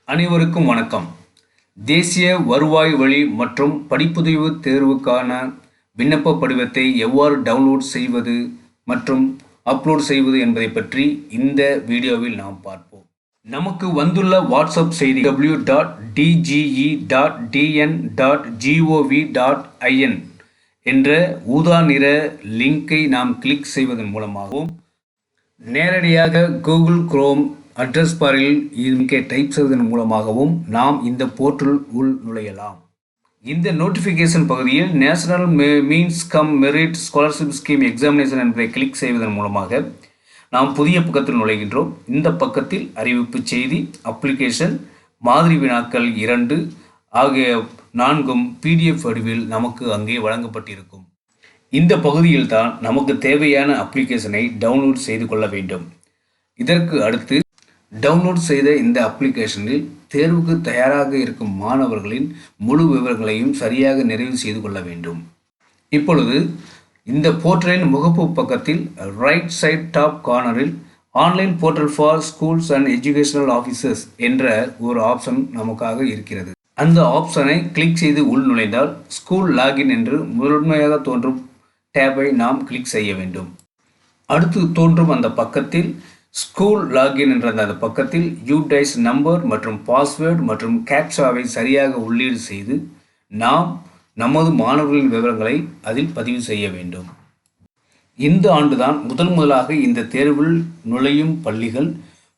அனைவருக்கும் வணக்கம். தேசிய வருவாய் வழி மற்றும் படிப்புதவி தேர்வுக்கான விண்ணப்ப படிவத்தை எவ்வாறு டவுன்லோட் செய்வது மற்றும் அப்லோட் செய்வது என்பதை பற்றி இந்த வீடியோவில் நாம் பார்ப்போம். நமக்கு வந்துள்ள வாட்ஸ்அப் செய்தி www.dge.dn.gov.in என்ற ஊதா நிற லிங்கை நாம் கிளிக் செய்வதன் மூலமாகவும் நேரடியாக கூகுள் குரோம் அட்ரஸ் பாரில் லிங்கை டைப் செய்வதன் மூலமாகவும் நாம் இந்த போர்ட்டல் உள் நுழையலாம். இந்த நோட்டிஃபிகேஷன் பகுதியில் national means come merit scholarship scheme examination என்பதை கிளிக் செய்வதன் மூலமாக நாம் புதிய பக்கத்தில் நுழைகின்றோம். இந்த பக்கத்தில் அறிவிப்பு செய்தி, அப்ளிகேஷன், மாதிரி வினாக்கள் 2 ஆகிய 4ம் பிடிஎஃப் வடிவில் நமக்கு அங்கே வழங்கப்பட்டிருக்கும். இந்த பகுதியில் தான் நமக்கு தேவையான அப்ளிகேஷனை டவுன்லோட் செய்து கொள்ள வேண்டும். இதற்கு அடுத்து டவுன்லோட் செய்த இந்த அப்ளிகேஷனில் தேர்வுக்கு தயாராக இருக்கும் மாணவர்களின் முழு விவரங்களையும் சரியாக நிறைவு செய்து கொள்ள வேண்டும். இப்பொழுது இந்த போர்ட்டலின் முகப்பு பக்கத்தில் ரைட் சைட் டாப் கார்னரில் online portal for schools and educational officers என்ற ஒரு ஆப்ஷன் நமக்காக இருக்கிறது. அந்த ஆப்ஷனை கிளிக் செய்து உள் நுழைந்தால் ஸ்கூல் லாகின் என்று முதன்மையாக தோன்றும் டேபை நாம் கிளிக் செய்ய வேண்டும். அடுத்து தோன்றும் அந்த பக்கத்தில் ஸ்கூல் லாகின் என்ற அந்த பக்கத்தில் யூடைஸ் நம்பர் மற்றும் பாஸ்வேர்டு மற்றும் கேப்சாவை சரியாக உள்ளீடு செய்து நாம் நமது மாணவர்களின் விவரங்களை அதில் பதிவு செய்ய வேண்டும். இந்த ஆண்டுதான் முதலாக இந்த தேர்வில் நுழையும் பள்ளிகள்,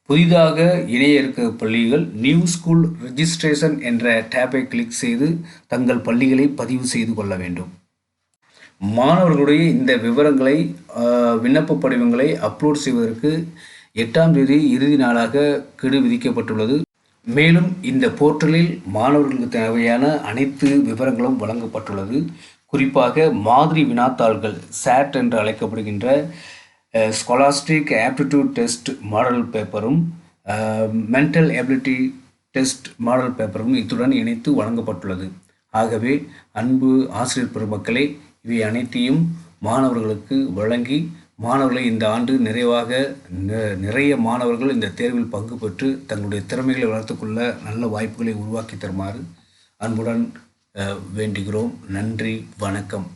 புதிதாக இணைய இருக்க பள்ளிகள் நியூ ஸ்கூல் ரெஜிஸ்ட்ரேஷன் என்ற டேபை கிளிக் செய்து தங்கள் பள்ளிகளை பதிவு செய்து கொள்ள வேண்டும். மாணவர்களுடைய இந்த விவரங்களை விண்ணப்ப படிவங்களை அப்லோட் செய்வதற்கு 8ஆம் தேதி இறுதி நாளாக கெடு விதிக்கப்பட்டுள்ளது. மேலும் இந்த போர்ட்டலில் மாணவர்களுக்கு தேவையான அனைத்து விவரங்களும் வழங்கப்பட்டுள்ளது. குறிப்பாக மாதிரி வினாத்தாள்கள் SAT என்று அழைக்கப்படுகின்ற ஸ்காலஸ்டிக் ஆப்டிடியூட் டெஸ்ட் மாடல் பேப்பரும் மென்டல் எபிலிட்டி டெஸ்ட் மாடல் பேப்பரும் இத்துடன் இணைத்து வழங்கப்பட்டுள்ளது. ஆகவே அன்பு ஆசிரியர் பெருமக்களே, இவை அனைத்தையும் மாணவர்களுக்கு வழங்கி மாணவர்களை இந்த ஆண்டு நிறைய மாணவர்கள் இந்த தேர்வில் பங்கு பெற்று தங்களுடைய திறமைகளை வளர்த்துக்கொள்ள நல்ல வாய்ப்புகளை உருவாக்கி தருமாறு அன்புடன் வேண்டுகிறோம். நன்றி, வணக்கம்.